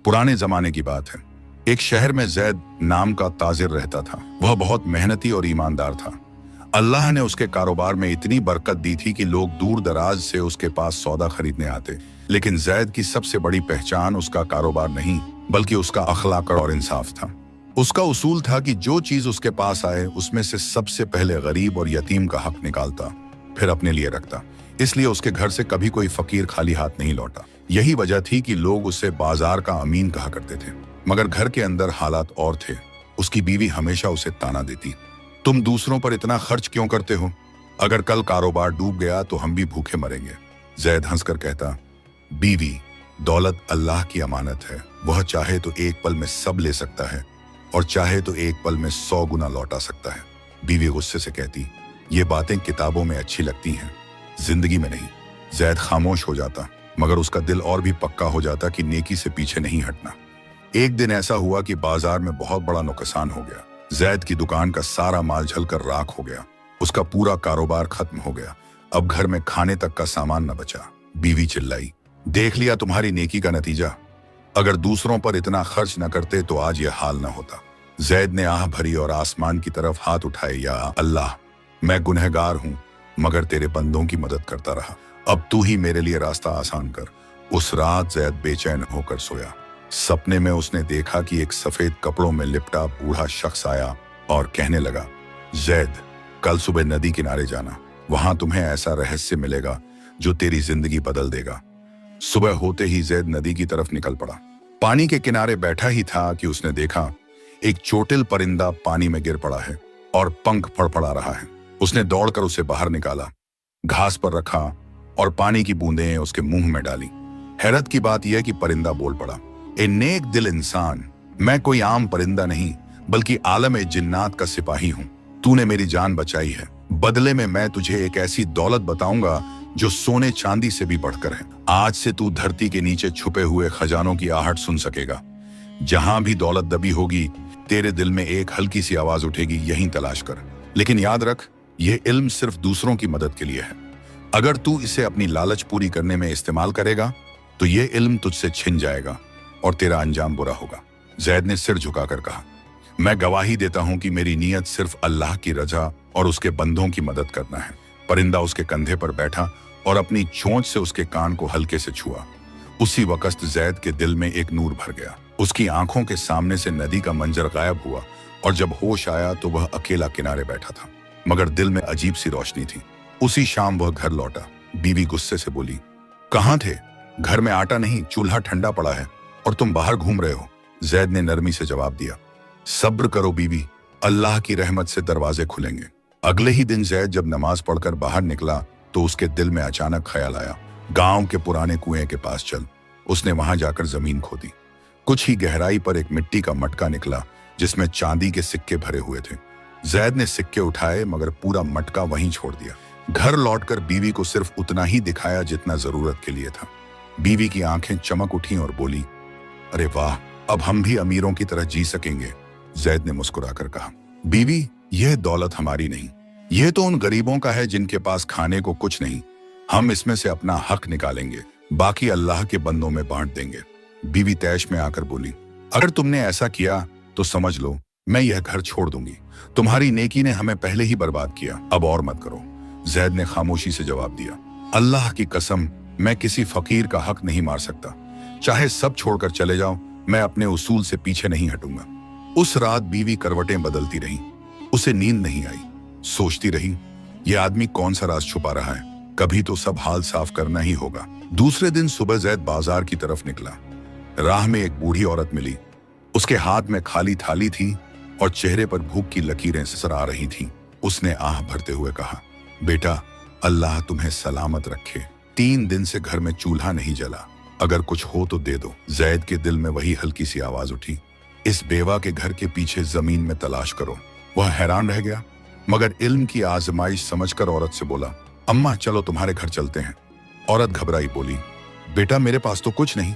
पुराने जमाने की बात है। एक शहर में जैद नाम का ताजिर रहता था। वह बहुत मेहनती और ईमानदार था। अल्लाह ने उसके कारोबार में इतनी बरकत दी थी कि लोग दूर दराज से उसके पास सौदा खरीदने आते। लेकिन जैद की सबसे बड़ी पहचान उसका कारोबार नहीं, बल्कि उसका अखलाक और इंसाफ था। उसका उसूल था कि जो चीज उसके पास आए उसमें से सबसे पहले गरीब और यतीम का हक निकालता, फिर अपने लिए रखता। इसलिए उसके घर से कभी कोई फकीर खाली हाथ नहीं लौटा। यही वजह थी कि लोग उसे बाजार का अमीन कहा करते थे। मगर घर के अंदर हालात और थे। उसकी बीवी हमेशा उसे ताना देती, तुम दूसरों पर इतना खर्च क्यों करते हो? अगर कल कारोबार डूब गया तो हम भी भूखे मरेंगे। जैद हंसकर कहता, बीवी, दौलत अल्लाह की अमानत है। वह चाहे तो एक पल में सब ले सकता है और चाहे तो एक पल में 100 गुना लौटा सकता है। बीवी गुस्से से कहती, ये बातें किताबों में अच्छी लगती हैं, जिंदगी में नहीं। जैद खामोश हो जाता, मगर उसका दिल और भी पक्का हो जाता कि नेकी से पीछे नहीं हटना। एक दिन ऐसा हुआ कि बाजार में बहुत बड़ा नुकसान हो गया। जैद की दुकान का सारा माल जलकर राख हो गया। उसका पूरा कारोबार खत्म हो गया। अब घर में खाने तक का सामान न बचा। बीवी चिल्लाई, देख लिया तुम्हारी नेकी का नतीजा। अगर दूसरों पर इतना खर्च न करते तो आज यह हाल न होता। जैद ने आह भरी और आसमान की तरफ हाथ उठाए, या अल्लाह, मैं गुनहगार हूं, मगर तेरे बंदों की मदद करता रहा। अब तू ही मेरे लिए रास्ता आसान कर। उस रात जैद बेचैन होकर सोया। सपने में उसने देखा कि एक सफेद कपड़ों में लिपटा बूढ़ा शख्स आया और कहने लगा, जैद, कल सुबह नदी किनारे जाना। वहां तुम्हें ऐसा रहस्य मिलेगा जो तेरी जिंदगी बदल देगा। सुबह होते ही जैद नदी की तरफ निकल पड़ा। पानी के किनारे बैठा ही था कि उसने देखा एक चोटिल परिंदा पानी में गिर पड़ा है और पंख फड़फड़ा रहा है। उसने दौड़कर उसे बाहर निकाला, घास पर रखा और पानी की बूंदें उसके मुंह में डाली। हैरत की बात यह कि परिंदा बोल पड़ा, ए नेक दिल इंसान, मैं कोई आम परिंदा नहीं बल्कि आलम ए जिन्नात का सिपाही हूं। तूने मेरी जान बचाई है, बदले में मैं तुझे एक ऐसी दौलत बताऊंगा जो सोने चांदी से भी बढ़कर है। आज से तू धरती के नीचे छुपे हुए खजानों की आहट सुन सकेगा। जहां भी दौलत दबी होगी, तेरे दिल में एक हल्की सी आवाज उठेगी, यहीं तलाश कर। लेकिन याद रख, यह इल्म सिर्फ दूसरों की मदद के लिए है। अगर तू इसे अपनी लालच पूरी करने में इस्तेमाल करेगा तो यह इल्म तुझसे छिन जाएगा और तेरा अंजाम बुरा होगा। जैद ने सिर झुकाकर कहा, मैं गवाही देता हूं कि मेरी नीयत सिर्फ अल्लाह की रजा और उसके बंदों की मदद करना है। परिंदा उसके कंधे पर बैठा और अपनी चोंच से उसके कान को हल्के से छुआ। उसी वक्त जैद के दिल में एक नूर भर गया। उसकी आंखों के सामने से नदी का मंजर गायब हुआ और जब होश आया तो वह अकेला किनारे बैठा था, मगर दिल में अजीब सी रोशनी थी। उसी शाम वह घर लौटा। बीवी गुस्से से बोली, कहाँ थे? घर में आटा नहीं, चूल्हा ठंडा पड़ा है और तुम बाहर घूम रहे हो। जैद ने नरमी से जवाब दिया, सब्र करो बीवी, अल्लाह की रहमत से दरवाजे खुलेंगे। अगले ही दिन जैद जब नमाज पढ़कर बाहर निकला तो उसके दिल में अचानक ख्याल आया, गांव के पुराने कुएं के पास चल। उसने वहां जाकर जमीन खोदी। कुछ ही गहराई पर एक मिट्टी का मटका निकला जिसमें चांदी के सिक्के भरे हुए थे। जैद ने सिक्के उठाए मगर पूरा मटका वहीं छोड़ दिया। घर लौटकर बीवी को सिर्फ उतना ही दिखाया जितना जरूरत के लिए था। बीवी की आंखें चमक उठी और बोली, अरे वाह, अब हम भी अमीरों की तरह जी सकेंगे। जैद ने मुस्कुराकर कहा, बीवी, यह दौलत हमारी नहीं, यह तो उन गरीबों का है जिनके पास खाने को कुछ नहीं। हम इसमें से अपना हक निकालेंगे, बाकी अल्लाह के बंदों में बांट देंगे। बीवी तैश में आकर बोली, अगर तुमने ऐसा किया तो समझ लो मैं यह घर छोड़ दूंगी। तुम्हारी नेकी ने हमें पहले ही बर्बाद किया, अब और मत करो। जैद ने खामोशी से जवाब दिया, अल्लाह की कसम, मैं किसी फकीर का हक नहीं मार सकता। चाहे सब छोड़कर चले जाओ, मैं अपने उसूल से पीछे नहीं हटूंगा। उस रात बीवी करवटें बदलती रही। उसे नींद नहीं आई। सोचती रही, यह आदमी कौन सा राज छुपा रहा है, कभी तो सब हाल साफ करना ही होगा। दूसरे दिन सुबह जैद बाजार की तरफ निकला। राह में एक बूढ़ी औरत मिली। उसके हाथ में खाली थाली थी और चेहरे पर भूख की लकीरें नजर आ रही थीं। उसने आह भरते हुए कहा, बेटा, अल्लाह तुम्हें सलामत रखे। 3 दिन से घर में चूल्हा नहीं जला, अगर कुछ हो तो दे दो। जैद के दिल में वही हल्की सी आवाज उठी, इस बेवा के घर के पीछे जमीन में तलाश करो। वह हैरान रह गया, मगर इल्म की आजमाइश समझकर औरत से बोला, अम्मा चलो तुम्हारे घर चलते हैं। औरत घबराई बोली, बेटा मेरे पास तो कुछ नहीं।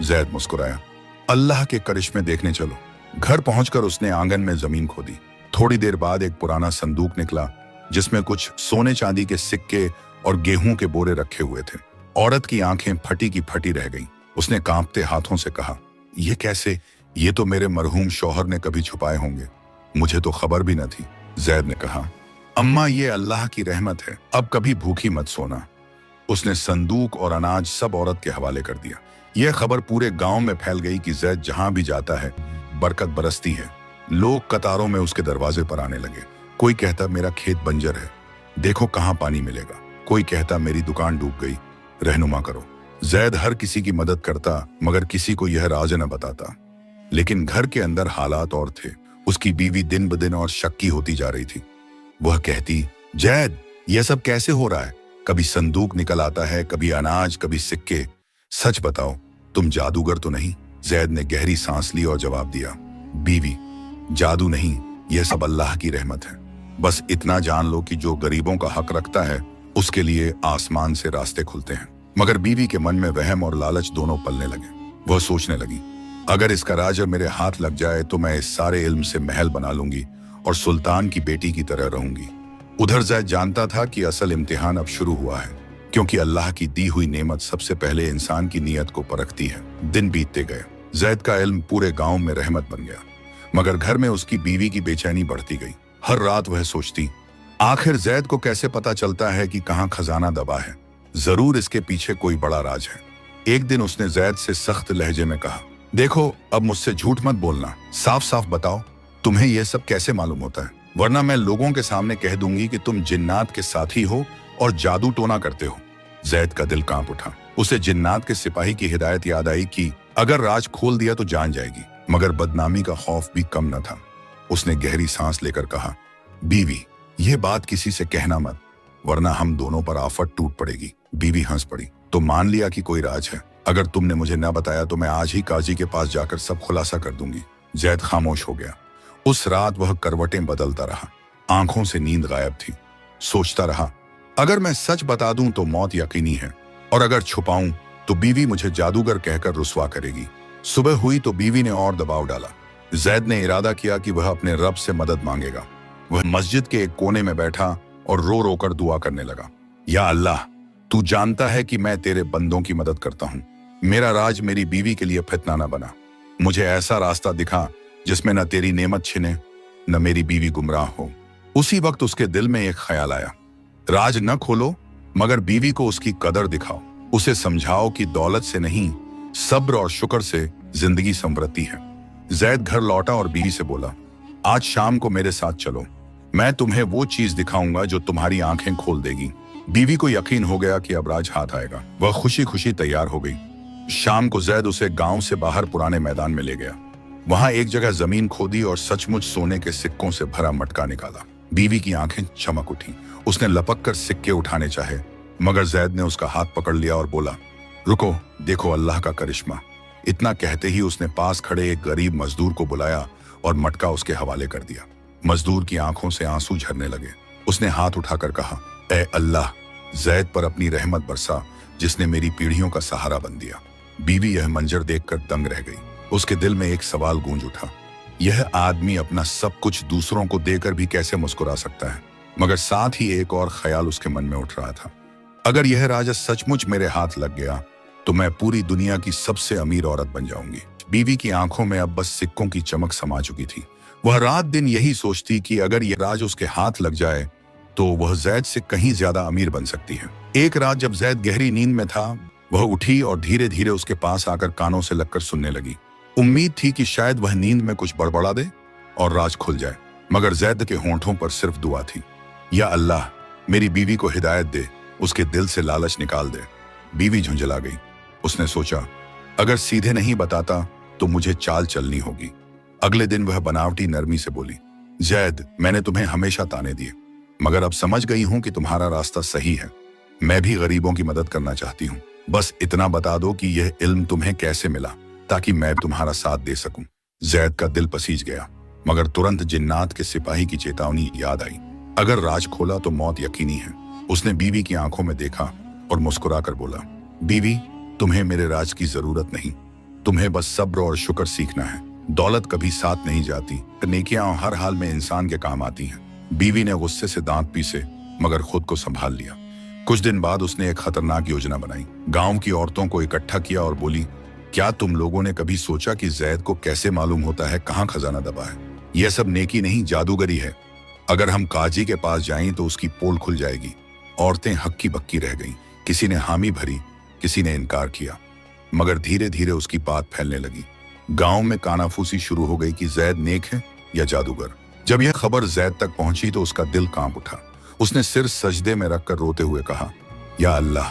जैद मुस्कुराया, अल्लाह के करिश्मे देखने चलो। घर पहुंचकर उसने आंगन में जमीन खोदी। थोड़ी देर बाद एक पुराना संदूक निकला जिसमें कुछ सोने चांदी के सिक्के और गेहूं के बोरे रखे हुए थे। औरत की आंखें फटी की फटी रह गईं। उसने कांपते हाथों से कहा, ये कैसे? ये तो मेरे मरहूम शौहर ने कभी छुपाए होंगे, मुझे तो खबर भी न थी। जैद ने कहा, अम्मा ये अल्लाह की रहमत है, अब कभी भूखी मत सोना। उसने संदूक और अनाज सब औरत के हवाले कर दिया। यह खबर पूरे गांव में फैल गई कि जैद जहां भी जाता है बरकत बरसती है। लोग कतारों में उसके दरवाजे पर आने लगे। कोई कहता मेरा खेत बंजर है, देखो कहां पानी मिलेगा। कोई कहता मेरी दुकान डूब गई, रहनुमा करो। जैद हर किसी की मदद करता, मगर किसी को यह राज न बताता। लेकिन घर के अंदर हालात और थे। उसकी बीवी दिन ब दिन और शक्की होती जा रही थी। वह कहती, जैद यह सब कैसे हो रहा है? कभी संदूक निकल आता है, कभी अनाज, कभी सिक्के। सच बताओ, तुम जादूगर तो नहीं? जैद ने गहरी सांस ली और जवाब दिया, बीवी जादू नहीं, यह सब अल्लाह की रहमत है। बस इतना जान लो कि जो गरीबों का हक रखता है उसके लिए आसमान से रास्ते खुलते हैं। मगर बीवी के मन में वहम और लालच दोनों पलने लगे। वह सोचने लगी, अगर इसका राज मेरे हाथ लग जाए तो मैं इस सारे इल्म से महल बना लूंगी और सुल्तान की बेटी की तरह रहूंगी। उधर जैद जानता था कि असल इम्तिहान अब शुरू हुआ है, क्योंकि अल्लाह की दी हुई नेमत सबसे पहले इंसान की नीयत को परखती है। दिन बीतते गए। जैद का इल्म पूरे गांव में रहमत बन गया, मगर घर में उसकी बीवी की बेचैनी बढ़ती गई। हर रात वह सोचती, आखिर जैद को कैसे पता चलता है कि कहाँ खजाना दबा है? जरूर इसके पीछे कोई बड़ा राज है। एक दिन उसने जैद से सख्त लहजे में कहा, देखो अब मुझसे झूठ मत बोलना, साफ साफ बताओ तुम्हें यह सब कैसे मालूम होता है, वरना मैं लोगों के सामने कह दूंगी कि तुम जिन्नात के साथी हो और जादू टोना करते हो। जैद का दिल कांप उठा। उसे जिन्नात के सिपाही की हिदायत याद आई कि अगर राज खोल दिया तो जान जाएगी, मगर बदनामी का खौफ भी कम न था। उसने गहरी सांस लेकर कहा, बीवी यह बात किसी से कहना मत, वरना हम दोनों पर आफत टूट पड़ेगी। बीवी हंस पड़ी। तो मान लिया कि कोई राज है। अगर तुमने मुझे न बताया तो मैं आज ही काजी के पास जाकर सब खुलासा कर दूंगी। जैद खामोश हो गया। उस रात वह करवटें बदलता रहा। आंखों से नींद गायब थी। सोचता रहा, अगर मैं सच बता दूं तो मौत यकीनी है, और अगर छुपाऊं तो बीवी मुझे जादूगर कहकर रुस्वा करेगी। सुबह हुई तो बीवी ने और दबाव डाला। जैद ने इरादा किया कि वह अपने रब से मदद मांगेगा। वह मस्जिद के एक कोने में बैठा और रो रो कर दुआ करने लगा, या अल्लाह, तू जानता है कि मैं तेरे बंदों की मदद करता हूँ। मेरा राज मेरी बीवी के लिए फितना न बना। मुझे ऐसा रास्ता दिखा जिसमें न तेरी नेमत छिने न मेरी बीवी गुमराह हो। उसी वक्त उसके दिल में एक ख्याल आया, राज न खोलो मगर बीवी को उसकी कदर दिखाओ। उसे समझाओ कि दौलत से नहीं, सब्र और शुक्र से जिंदगी संवरती है। जैद घर लौटा और बीवी से बोला, आज शाम को मेरे साथ चलो, मैं तुम्हें वो चीज दिखाऊंगा जो तुम्हारी आंखें खोल देगी। बीवी को यकीन हो गया कि अब राज हाथ आएगा। वह खुशी खुशी तैयार हो गई। शाम को जैद उसे गांव से बाहर पुराने मैदान में ले गया। वहां एक जगह जमीन खोदी और सचमुच सोने के सिक्कों से भरा मटका निकाला। बीवी की आंखें चमक उठी। उसने लपक कर सिक्के उठाने चाहे, मगर जैद ने उसका हाथ पकड़ लिया और बोला, रुको, देखो अल्लाह का करिश्मा। इतना कहते ही उसने पास खड़े एक गरीब मजदूर को बुलाया और मटका उसके हवाले कर दिया। मजदूर की आंखों से आंसू झरने लगे। उसने हाथ उठाकर कहा, ए अल्लाह, जैद पर अपनी रहमत बरसा जिसने मेरी पीढ़ियों का सहारा बन दिया। बीवी यह मंजर देखकर दंग रह गई। उसके दिल में एक सवाल गूंज उठा, यह आदमी अपना सब कुछ दूसरों को देकर भी कैसे मुस्कुरा सकता है? मगर साथ ही एक और ख्याल उसके मन में उठ रहा था, अगर यह राज सचमुच मेरे हाथ लग गया तो मैं पूरी दुनिया की सबसे अमीर औरत बन जाऊंगी। बीवी की आंखों में अब बस सिक्कों की चमक समा चुकी थी। वह रात दिन यही सोचती कि अगर यह राज उसके हाथ लग जाए तो वह जैद से कहीं ज्यादा अमीर बन सकती है। एक रात जब जैद गहरी नींद में था, वह उठी और धीरे धीरे उसके पास आकर कानों से लगकर सुनने लगी। उम्मीद थी कि शायद वह नींद में कुछ बड़बड़ा दे और राज खुल जाए, मगर जैद के होंठों पर सिर्फ दुआ थी, या अल्लाह, मेरी बीवी को हिदायत दे, उसके दिल से लालच निकाल दे। बीवी झुंझला गई। उसने सोचा, अगर सीधे नहीं बताता तो मुझे चाल चलनी होगी। अगले दिन वह बनावटी नरमी से बोली, जैद, मैंने तुम्हें हमेशा ताने दिए, मगर अब समझ गई हूं कि तुम्हारा रास्ता सही है। मैं भी गरीबों की मदद करना चाहती हूँ। बस इतना बता दो कि यह इल्म तुम्हें कैसे मिला, ताकि मैं तुम्हारा साथ दे सकूं। जैद का दिल पसीज गया, मगर तुरंत जिन्नात के सिपाही की चेतावनी याद आई, अगर राज खोला तो मौत यकीनी है। उसने बीवी की आंखों में देखा और मुस्कुरा कर बोला, बीवी, तुम्हें मेरे राज की जरूरत नहीं, तुम्हें बस सब्र और शुक्र सीखना है। दौलत कभी साथ नहीं जाती, नेकियां हर हाल में इंसान के काम आती हैं। बीवी ने गुस्से से दांत पीसे, मगर खुद को संभाल लिया। कुछ दिन बाद उसने एक खतरनाक योजना बनाई। गांव की औरतों को इकट्ठा किया और बोली, क्या तुम लोगों ने कभी सोचा कि जैद को कैसे मालूम होता है कहाँ खजाना दबा है? यह सब नेकी नहीं, जादूगरी है। अगर हम काजी के पास जाएं तो उसकी पोल खुल जाएगी। औरतें हक्की बक्की रह गईं। किसी ने हामी भरी, किसी ने इनकार किया, मगर धीरे धीरे उसकी बात फैलने लगी। गांव में कानाफूसी शुरू हो गई कि जैद नेक है या जादूगर। जब यह खबर जैद तक पहुंची तो उसका दिल कांप उठा। उसने सिर सजदे में रखकर रोते हुए कहा, या अल्लाह,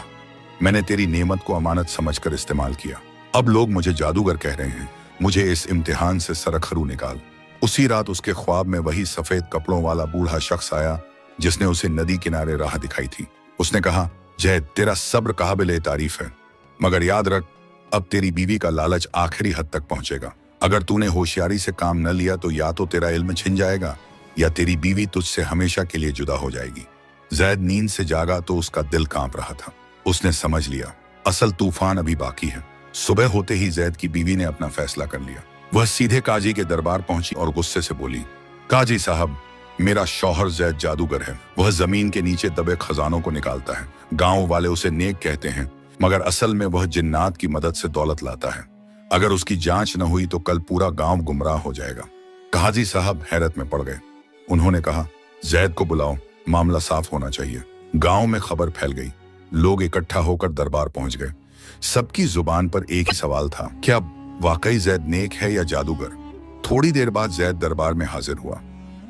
मैंने तेरी नेमत को अमानत समझकर इस्तेमाल किया। अब लोग मुझे जादूगर कह रहे हैं। मुझे इस इम्तिहान से सरखरू निकाल। उसी रात उसके ख्वाब में वही सफेद कपड़ों वाला बूढ़ा शख्स आया जिसने उसे नदी किनारे राह दिखाई थी। उसने कहा, जैद, तेरा सब्र काबिल तारीफ है, मगर याद रख, अब तेरी बीवी का लालच आखिरी हद तक पहुंचेगा। अगर तूने होशियारी से काम न लिया तो या तो तेरा इल्म छिन जाएगा या तेरी बीवी तुझसे हमेशा के लिए जुदा हो जाएगी। जैद नींद से जागा तो उसका दिल कांप रहा था। उसने समझ लिया, असल तूफान अभी बाकी है। सुबह होते ही जैद की बीवी ने अपना फैसला कर लिया। वह सीधे काजी के दरबार पहुंची और गुस्से से बोली, काजी साहब, मेरा शौहर जैद जादूगर है। वह जमीन के नीचे दबे खजानों को निकालता है। गांव वाले उसे नेक कहते हैं, मगर असल में वह जिन्नात की मदद से दौलत लाता है। अगर उसकी जांच न हुई तो कल पूरा गांव गुमराह हो जाएगा। काजी साहब हैरत में पड़ गए। उन्होंने कहा, जैद को बुलाओ, मामला साफ होना चाहिए। गांव में खबर फैल गई। लोग इकट्ठा होकर दरबार पहुंच गए। सबकी जुबान पर एक ही सवाल था, क्या वाकई जैद नेक है या जादूगर? थोड़ी देर बाद जैद दरबार में हाजिर हुआ।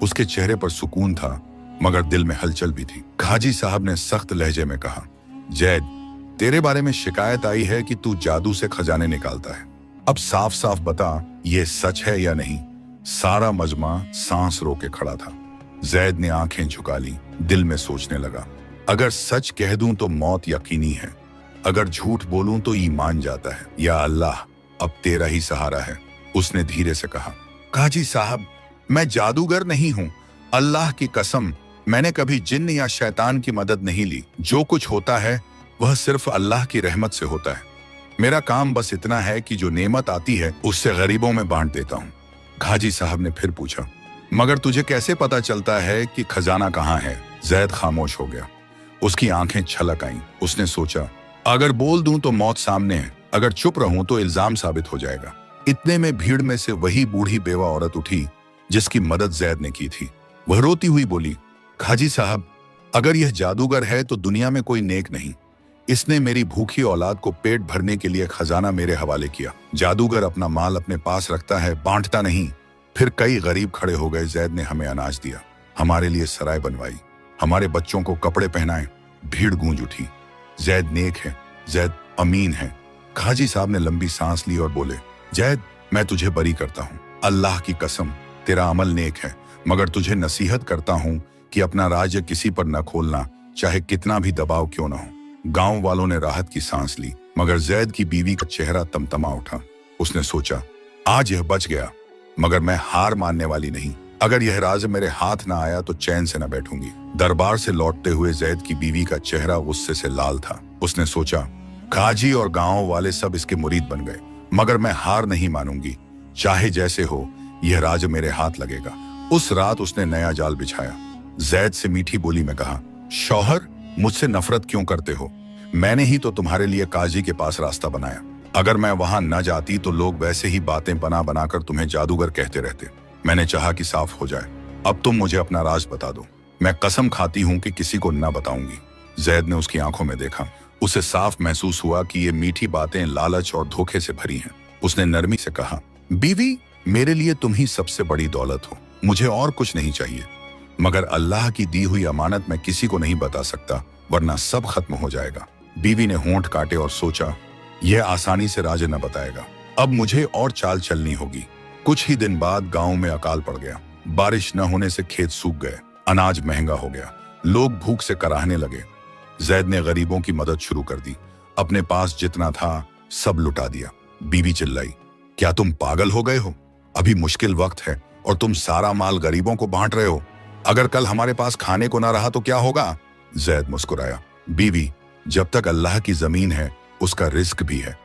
उसके चेहरे पर सुकून था, मगर दिल में हलचल भी थी। काजी साहब ने सख्त लहजे में कहा, जैद, तेरे बारे में शिकायत आई है कि तू जादू से खजाने निकालता है। अब साफ साफ बता, ये सच है या नहीं? सारा मजमा सांस रोके खड़ा था। जैद ने आंखें झुका ली, दिल में सोचने लगा, अगर सच कह दूं तो मौत यकीनी है, अगर झूठ बोलूं तो ईमान जाता है। या अल्लाह, अब तेरा ही सहारा है। उसने धीरे से कहा, काजी साहब, मैं जादूगर नहीं हूं। अल्लाह की कसम, मैंने कभी जिन्न या शैतान की मदद नहीं ली। जो कुछ होता है वह सिर्फ अल्लाह की रहमत से होता है। मेरा काम बस इतना है कि जो नेमत आती है उससे गरीबों में बांट देता हूँ। काजी साहब ने फिर पूछा, मगर तुझे कैसे पता चलता है कि खजाना कहाँ है? जैद खामोश हो गया। उसकी आंखें छलक आईं। उसने सोचा, अगर बोल दूं तो मौत सामने है, अगर चुप रहूं तो इल्जाम साबित हो जाएगा। इतने में भीड़ में से वही बूढ़ी बेवा औरत उठी जिसकी मदद जैद ने की थी। वह रोती हुई बोली, काजी साहब, अगर यह जादूगर है तो दुनिया में कोई नेक नहीं। इसने मेरी भूखी औलाद को पेट भरने के लिए खजाना मेरे हवाले किया। जादूगर अपना माल अपने पास रखता है, बांटता नहीं। फिर कई गरीब खड़े हो गए। जैद ने हमें अनाज दिया, हमारे लिए सराय बनवाई, हमारे बच्चों को कपड़े पहनाए। भीड़ गूंज उठी, जैद नेक है, जैद अमीन है। काजी साहब ने लंबी सांस ली और बोले, जैद, मैं तुझे बरी करता हूँ। अल्लाह की कसम, तेरा अमल नेक है, मगर तुझे नसीहत करता हूँ कि अपना राज्य किसी पर न खोलना, चाहे कितना भी दबाव क्यों न हो। गांव वालों ने राहत की सांस ली, मगर जैद की बीवी का चेहरा तमतमा उठा। उसने सोचा, आज यह बच गया, मगर मैं हार मानने वाली नहीं। अगर यह राज मेरे हाथ न आया तो चैन से न बैठूंगी। दरबार से लौटते हुए जैद की बीवी का चेहरा गुस्से से लाल था। उसने सोचा, काजी और गांव वाले सब इसके मुरीद बन गए, मगर मैं हार नहीं मानूंगी। चाहे जैसे हो, यह राज मेरे हाथ लगेगा। उस रात उसने नया जाल बिछाया। जैद से मीठी बोली में कहा, शौहर, मुझसे नफरत क्यों करते हो? मैंने ही तो तुम्हारे लिए काजी के पास रास्ता बनाया। अगर मैं वहां न जाती तो लोग वैसे ही बातें बना बनाकर तुम्हें जादूगर कहते रहते। मैंने चाहा कि साफ हो जाए। अब तुम मुझे अपना राज बता दो। मैं कसम खाती हूं कि किसी को न बताऊंगी। जैद ने उसकी आंखों में देखा। उसे साफ महसूस हुआ कि ये मीठी बातें लालच और धोखे से भरी हैं। उसने नरमी से कहा, बीवी, मेरे लिए तुम ही सबसे बड़ी दौलत हो, मुझे और कुछ नहीं चाहिए। मगर अल्लाह की दी हुई अमानत मैं किसी को नहीं बता सकता, वरना सब खत्म हो जाएगा। बीवी ने होंठ काटे और सोचा, यह आसानी से राज न बताएगा। अब मुझे और चाल चलनी होगी। कुछ ही दिन बाद गांव में अकाल पड़ गया। बारिश न होने से खेत सूख गए, अनाज महंगा हो गया, लोग भूख से कराहने लगे। जैद ने गरीबों की मदद शुरू कर दी। अपने पास जितना था सब लुटा दिया। बीवी चिल्लाई, क्या तुम पागल हो गए हो? अभी मुश्किल वक्त है और तुम सारा माल गरीबों को बांट रहे हो। अगर कल हमारे पास खाने को ना रहा तो क्या होगा? जैद मुस्कुराया, बीवी, जब तक अल्लाह की जमीन है उसका रिस्क भी है।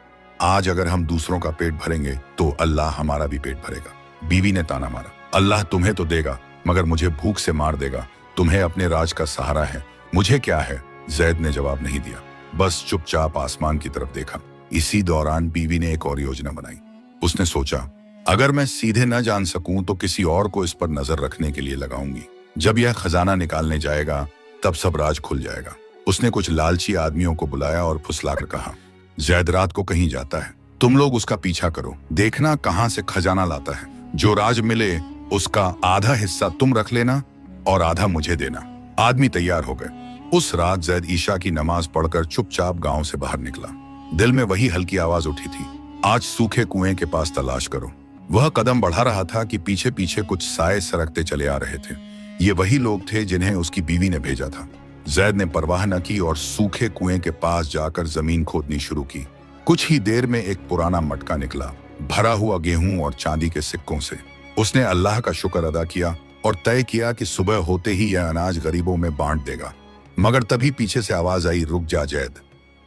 आज अगर हम दूसरों का पेट भरेंगे तो अल्लाह हमारा भी पेट भरेगा। बीवी ने ताना मारा, अल्लाह तुम्हें तो देगा, मगर मुझे भूख से मार देगा। तुम्हें अपने राज का सहारा है, मुझे क्या है? जैद ने जवाब नहीं दिया, बस चुपचाप आसमान की तरफ देखा। इसी दौरान बीवी ने एक और योजना बनाई। उसने सोचा, अगर मैं सीधे न जान सकूं तो किसी और को इस पर नजर रखने के लिए लगाऊंगी। जब यह खजाना निकालने जाएगा तब सब राज खुल जाएगा। उसने कुछ लालची आदमियों को बुलाया और फुसलाकर कहा, जैद रात को कहीं जाता है, तुम लोग उसका पीछा करो, देखना कहां से खजाना लाता है। जो राज मिले उसका आधा हिस्सा तुम रख लेना और आधा मुझे देना। आदमी तैयार हो गए। उस रात जैद ईशा की नमाज पढ़कर चुपचाप गांव से बाहर निकला। दिल में वही हल्की आवाज उठी थी, आज सूखे कुएं के पास तलाश करो। वह कदम बढ़ा रहा था कि पीछे पीछे कुछ साए सरकते चले आ रहे थे। ये वही लोग थे जिन्हें उसकी बीवी ने भेजा था। जैद ने परवाह न की और सूखे कुएं के पास जाकर जमीन खोदनी शुरू की। कुछ ही देर में एक पुराना मटका निकला, भरा हुआ गेहूं और चांदी के सिक्कों से। उसने अल्लाह का शुक्र अदा किया और तय किया कि सुबह होते ही यह अनाज गरीबों में बांट देगा। मगर तभी पीछे से आवाज आई, रुक जा जैद,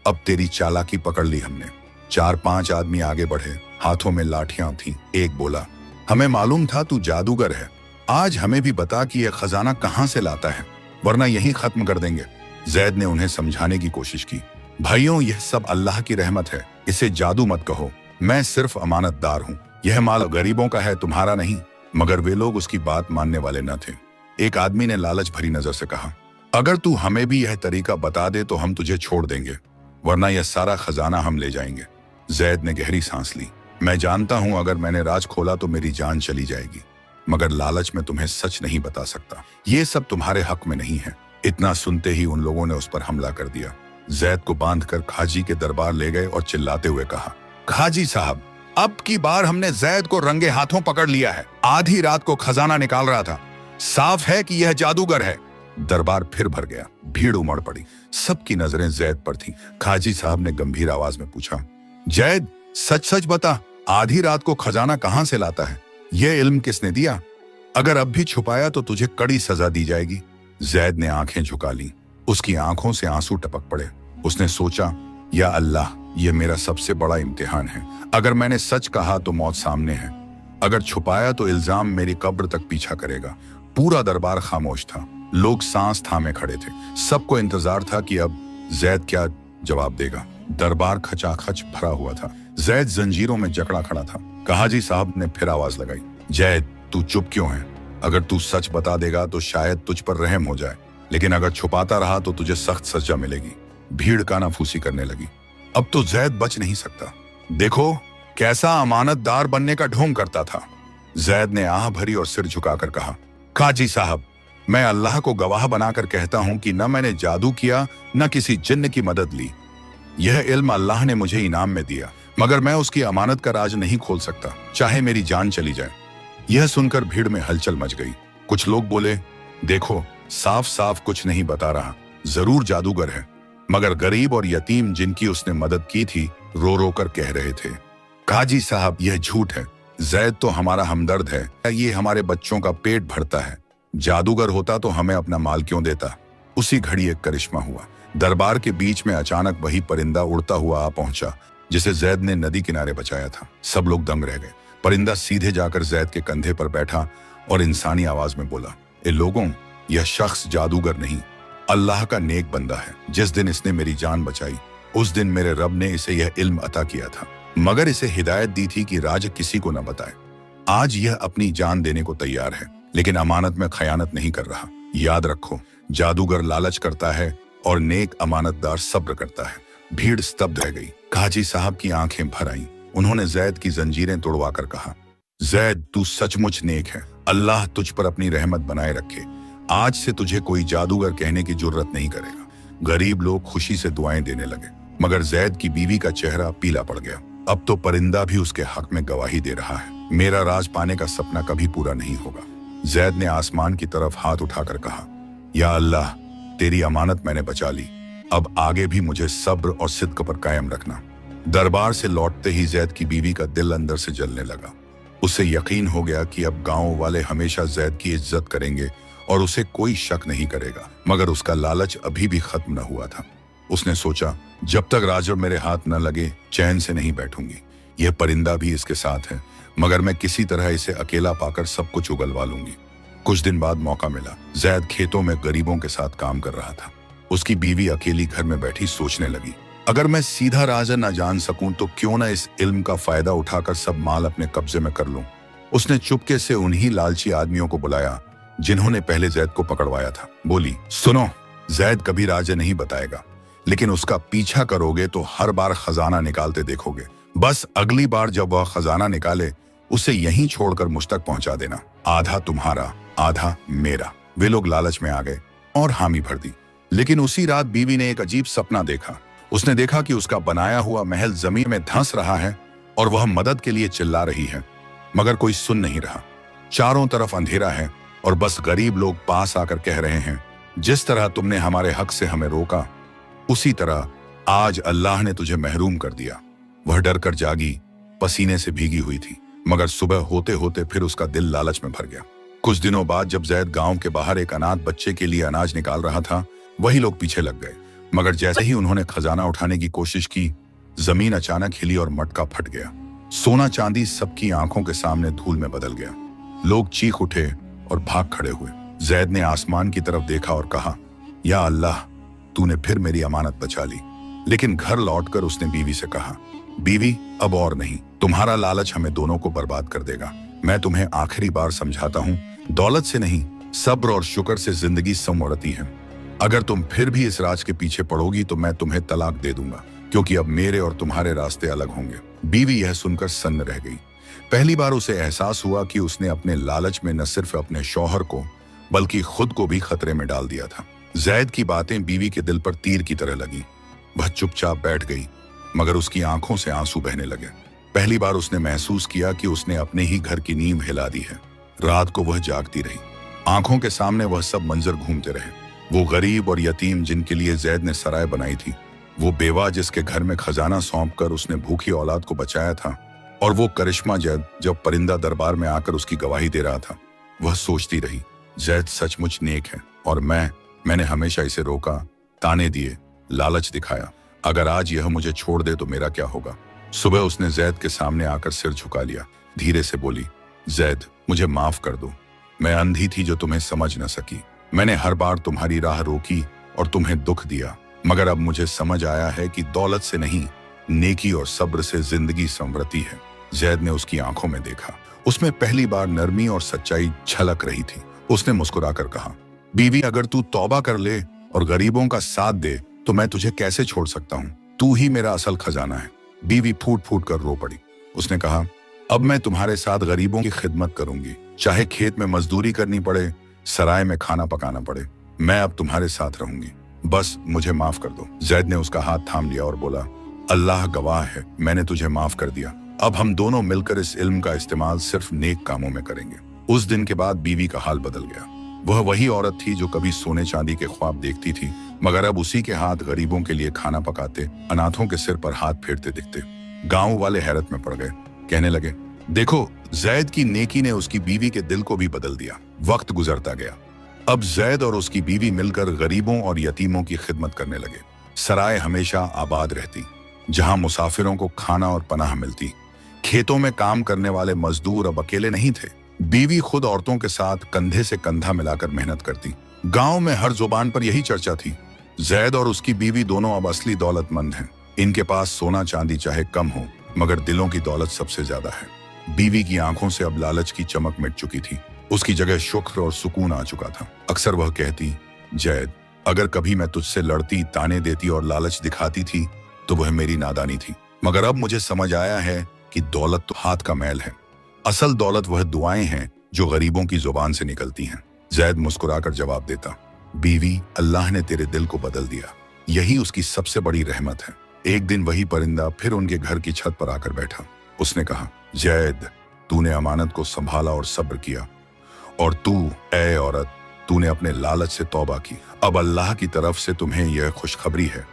अब तेरी चालाकी पकड़ ली हमने। 4-5 आदमी आगे बढ़े, हाथों में लाठियां थीं। एक बोला, हमें मालूम था तू जादूगर है, आज हमें भी बता कि यह खजाना कहां से लाता है, वरना यहीं खत्म कर देंगे। जैद ने उन्हें समझाने की कोशिश की, भाइयों यह सब अल्लाह की रहमत है, इसे जादू मत कहो, मैं सिर्फ अमानतदार हूँ, यह माल गरीबों का है, तुम्हारा नहीं। मगर वे लोग उसकी बात मानने वाले न थे। एक आदमी ने लालच भरी नजर से कहा, अगर तू हमें भी यह तरीका बता दे तो हम तुझे छोड़ देंगे, वरना यह सारा खजाना हम ले जाएंगे। जैद ने गहरी सांस ली, मैं जानता हूं अगर मैंने राज खोला तो मेरी जान चली जाएगी, मगर लालच में तुम्हें सच नहीं बता सकता, ये सब तुम्हारे हक में नहीं है। इतना सुनते ही उन लोगों ने उस पर हमला कर दिया। जैद को बांधकर खाजी के दरबार ले गए और चिल्लाते हुए कहा, खाजी साहब, अब की बार हमने जैद को रंगे हाथों पकड़ लिया है, आधी रात को खजाना निकाल रहा था, साफ है कि यह जादूगर है। दरबार फिर भर गया, भीड़ उमड़ पड़ी, सबकी नजरें जैद पर थीं। खाजी साहब ने गंभीर आवाज में पूछा, जैद सच सच बता, आधी रात को खजाना कहां से लाता है, यह इल्म किसने दिया? अगर अब भी छुपाया तो तुझे कड़ी सजा दी जाएगी। जैद ने आंखें झुका ली, उसकी आंखों से आंसू टपक पड़े। उसने सोचा, या अल्लाह, यह मेरा सबसे बड़ा इम्तिहान है। अगर मैंने सच कहा तो मौत सामने है, अगर छुपाया तो इल्जाम मेरी कब्र तक पीछा करेगा। पूरा दरबार खामोश था, लोग सांस थामे खड़े थे। सबको इंतजार था कि अब जैद क्या जवाब देगा। दरबार खचाखच भरा हुआ था। जैद जंजीरों में जकड़ा खड़ा था। कहाजी साहब ने फिर आवाज लगाई, जैद तू चुप क्यों है? अगर तू सच बता देगा तो शायद तुझ पर रहम हो जाए, लेकिन अगर छुपाता रहा तो तुझे सख्त सजा मिलेगी। भीड़ कानाफूसी करने लगी। अब तो जैद बच नहीं सकता। देखो कैसा अमानतदार बनने का ढोंग करता था। जैद ने आह भरी और सिर झुकाकर कहा, काजी साहब, मैं अल्लाह को गवाह बनाकर कहता हूं कि न मैंने जादू किया न किसी जिन्न की मदद ली। यह इल्म अल्लाह ने मुझे इनाम में दिया, मगर मैं उसकी अमानत का राज नहीं खोल सकता, चाहे मेरी जान चली जाए। यह सुनकर भीड़ में हलचल मच गई। कुछ लोग बोले, देखो साफ साफ कुछ नहीं बता रहा, जरूर जादूगर है। मगर गरीब और यतीम जिनकी उसने मदद की थी रो रो कर कह रहे थे, काजी साहब यह झूठ है, जैद तो हमारा हमदर्द है, ये हमारे बच्चों का पेट भरता है, जादूगर होता तो हमें अपना माल क्यों देता। उसी घड़ी एक करिश्मा हुआ। दरबार के बीच में अचानक वही परिंदा उड़ता हुआ आ पहुंचा जिसे जैद ने नदी किनारे बचाया था। सब लोग दंग रह गए। परिंदा सीधे जाकर जैद के कंधे पर बैठा और इंसानी आवाज में बोला, ए लोगों, यह शख्स जादूगर नहीं, अल्लाह का नेक बंदा है। जिस दिन इसने मेरी जान बचाई उस दिन मेरे रब ने इसे यह इल्म अता किया था, मगर इसे हिदायत दी थी कि राज किसी को न बताए। आज यह अपनी जान देने को तैयार है, लेकिन अमानत में खयानत नहीं कर रहा। याद रखो, जादूगर लालच करता है और नेक अमानतदार सब्र करता है। भीड़ स्तब्ध रह गई। काजी साहब की आंखें भर आईं। उन्होंने जैद की जंजीरें तोड़वाकर कहा, जैद तू सचमुच नेक है, अल्लाह तुझ पर अपनी रहमत बनाए रखे। आज से तुझे कोई जादूगर कहने की जुर्रत नहीं करेगा। गरीब लोग खुशी से दुआएं देने लगे, मगर जैद की बीवी का चेहरा पीला पड़ गया। अब तो परिंदा भी उसके हक में गवाही दे रहा है। मेरा राज पाने का सपना कभी पूरा नहीं होगा। जैद ने आसमान की तरफ हाथ उठाकर कहा, या अल्लाह, तेरी अमानत मैंने बचा ली, अब आगे भी मुझे सब्र और सिद्क पर कायम रखना। दरबार से लौटते ही जैद की बीवी का दिल अंदर से जलने लगा। उसे यकीन हो गया कि अब गांव वाले हमेशा जैद की इज्जत करेंगे और उसे कोई शक नहीं करेगा। मगर उसका लालच अभी भी खत्म न हुआ था। उसने सोचा, जब तक राजड़ मेरे हाथ न लगे चैन से नहीं बैठूंगी। यह परिंदा भी इसके साथ है, मगर मैं किसी तरह इसे अकेला पाकर सब कुछ उगलवा लूंगी। कुछ दिन बाद मौका मिला। जैद खेतों में गरीबों के साथ काम कर रहा था। उसकी बीवी अकेली घर में बैठी सोचने लगी, अगर मैं सीधा राज न जान सकूं तो क्यों ना इस इल्म का फायदा उठाकर सब माल अपने कब्जे में कर लूं। उसने चुपके से उन्हीं लालची आदमियों को बुलाया जिन्होंने पहले जैद को पकड़वाया था। बोली, सुनो, जैद कभी राज नहीं बताएगा, लेकिन उसका पीछा करोगे तो हर बार खजाना निकालते देखोगे। बस अगली बार जब वह खजाना निकाले उसे यहीं छोड़कर मुझ तक पहुंचा देना। आधा तुम्हारा, आधा मेरा। वे लोग लालच में आ गए और हामी भर दी। लेकिन उसी रात बीवी ने एक अजीब सपना देखा। उसने देखा कि उसका बनाया हुआ महल जमीन में धंस रहा है और वह मदद के लिए चिल्ला रही है, मगर कोई सुन नहीं रहा। चारों तरफ अंधेरा है और बस गरीब लोग पास आकर कह रहे हैं, जिस तरह तुमने हमारे हक से हमें रोका, उसी तरह आज अल्लाह ने तुझे महरूम कर दिया। वह डर कर जागी, पसीने से भीगी हुई थी, मगर सुबह होते होते फिर उसका दिल लालच में भर गया। कुछ दिनों बाद जब जैद गांव के बाहर एक अनाथ बच्चे के लिए अनाज निकाल रहा था, वही लोग पीछे लग गए। मगर जैसे ही उन्होंने खजाना उठाने की कोशिश की, जमीन अचानक हिली और मटका फट गया। सोना चांदी सबकी आंखों के सामने धूल में बदल गया। लोग चीख उठे और भाग खड़े हुए। जैद ने आसमान की तरफ देखा और कहा, या अल्लाह, तूने फिर मेरी अमानत बचा ली। लेकिन घर लौटकर उसने बीवी से कहा, बीवी, अब और नहीं, तुम्हारा लालच हमें दोनों को बर्बाद कर देगा। मैं तुम्हें आखिरी बार समझाता हूँ, दौलत से नहीं, सब्र और शुक्र से जिंदगी संवरती है। अगर तुम फिर भी इस राज के पीछे पड़ोगी तो मैं तुम्हें तलाक दे दूंगा, क्योंकि अब मेरे और तुम्हारे रास्ते अलग होंगे। बीवी यह सुनकर सन्न रह गई। पहली बार उसे एहसास हुआ कि उसने अपने लालच में न सिर्फ अपने शौहर को बल्कि खुद को भी खतरे में डाल दिया था। जैद की बातें बीवी के दिल पर तीर की तरह लगी। वह चुपचाप बैठ गई, मगर उसकी आंखों से आंसू बहने लगे। पहली बार उसने महसूस किया कि उसने अपने ही घर की नींव हिला दी है। रात को वह जागती रही। आंखों के सामने वह सब मंजर घूमते रहे। वो गरीब और यतीम जिनके लिए जैद ने सराय बनाई थी, वो बेवा जिसके घर में खजाना सौंपकर उसने भूखी औलाद को बचाया था, और वो करिश्मा जैद जब परिंदा दरबार में आकर उसकी गवाही दे रहा था। वह सोचती रही, जैद सचमुच नेक है और मैंने हमेशा इसे रोका, ताने दिए, लालच दिखाया। अगर आज यह मुझे छोड़ दे तो मेरा क्या होगा। सुबह उसने जैद के सामने आकर सिर झुका लिया। धीरे से बोली, जैद, मुझे माफ कर दो। मैं अंधी थी जो तुम्हें समझ न सकी। मैंने हर बार तुम्हारी राह रोकी और तुम्हें दुख दिया, मगर अब मुझे समझ आया है कि दौलत से नहीं, नेकी और सब्र से जिंदगी संवरती है। जैद ने उसकी आंखों में देखा। उसमें पहली बार नरमी और सच्चाई झलक रही थी। उसने मुस्कुराकर कहा, बीवी, अगर तू तौबा कर ले और गरीबों का साथ दे तो मैं तुझे कैसे छोड़ सकता हूँ। तू ही मेरा असल खजाना है। बीवी फूट फूट कर रो पड़ी। उसने कहा, अब मैं तुम्हारे साथ गरीबों की खिदमत करूंगी, चाहे खेत में मजदूरी करनी पड़े, सराय में खाना पकाना पड़े। मैं अब तुम्हारे साथ रहूंगी, बस मुझे माफ कर दो। जैद ने उसका हाथ थाम लिया और बोला, अल्लाह गवाह है, मैंने तुझे माफ कर दिया। अब हम दोनों मिलकर इस इल्म का इस्तेमाल सिर्फ नेक कामों में करेंगे। उस दिन के बाद बीवी का हाल बदल गया। वह वही औरत थी जो कभी सोने चांदी के ख्वाब देखती थी, मगर अब उसी के हाथ गरीबों के लिए खाना पकाते, अनाथों के सिर पर हाथ फेरते दिखते। गांव वाले हैरत में पड़ गए। कहने लगे, देखो, जैद की नेकी ने उसकी बीवी के दिल को भी बदल दिया। वक्त गुजरता गया। अब जैद और उसकी बीवी मिलकर गरीबों और यतीमों की खिदमत करने लगे। सराय हमेशा आबाद रहती, जहां मुसाफिरों को खाना और पनाह मिलती। खेतों में काम करने वाले मजदूर अब अकेले नहीं थे। बीवी खुद औरतों के साथ कंधे से कंधा मिलाकर मेहनत करती। गांव में हर जुबान पर यही चर्चा थी, जैद और उसकी बीवी दोनों अब असली दौलतमंद हैं। इनके पास सोना चांदी चाहे कम हो, मगर दिलों की दौलत सबसे ज्यादा है। बीवी की आंखों से अब लालच की चमक मिट चुकी थी। उसकी जगह शुक्र और सुकून आ चुका था। अक्सर वह कहती, जैद, अगर कभी मैं तुझसे लड़ती, ताने देती और लालच दिखाती थी तो वह मेरी नादानी थी, मगर अब मुझे समझ आया है कि दौलत तो हाथ का मैल है। असल दौलत वह दुआएं हैं जो गरीबों की जुबान से निकलती हैं। जैद मुस्कुराकर जवाब देता, बीवी, अल्लाह ने तेरे दिल को बदल दिया, यही उसकी सबसे बड़ी रहमत है। एक दिन वही परिंदा फिर उनके घर की छत पर आकर बैठा। उसने कहा, जैद, तूने अमानत को संभाला और सब्र किया, और तू, ऐ औरत, तूने अपने लालच से तौबा की। अब अल्लाह की तरफ से तुम्हें यह खुशखबरी है,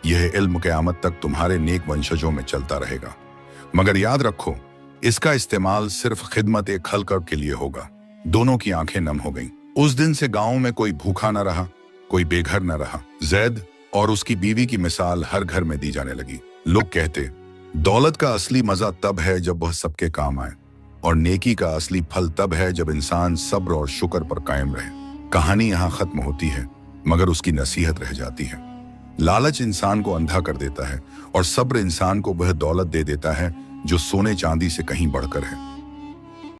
यह इल्म क़यामत तक तुम्हारे नेक वंशजों में चलता रहेगा। मगर याद रखो, इसका इस्तेमाल सिर्फ खिदमत एक खलकब के लिए होगा। दोनों की आंखें नम हो गईं। उस दिन से गांव में कोई भूखा न रहा, कोई बेघर न रहा। जैद और उसकी बीवी की मिसाल हर घर में दी जाने लगी। लोग कहते, दौलत का असली मजा तब है जब वह सबके काम आए, और नेकी का असली फल तब है जब इंसान सब्र और शुक्र पर कायम रहे। कहानी यहाँ खत्म होती है, मगर उसकी नसीहत रह जाती है। लालच इंसान को अंधा कर देता है और सब्र इंसान को वह दौलत दे देता है जो सोने चांदी से कहीं बढ़कर है।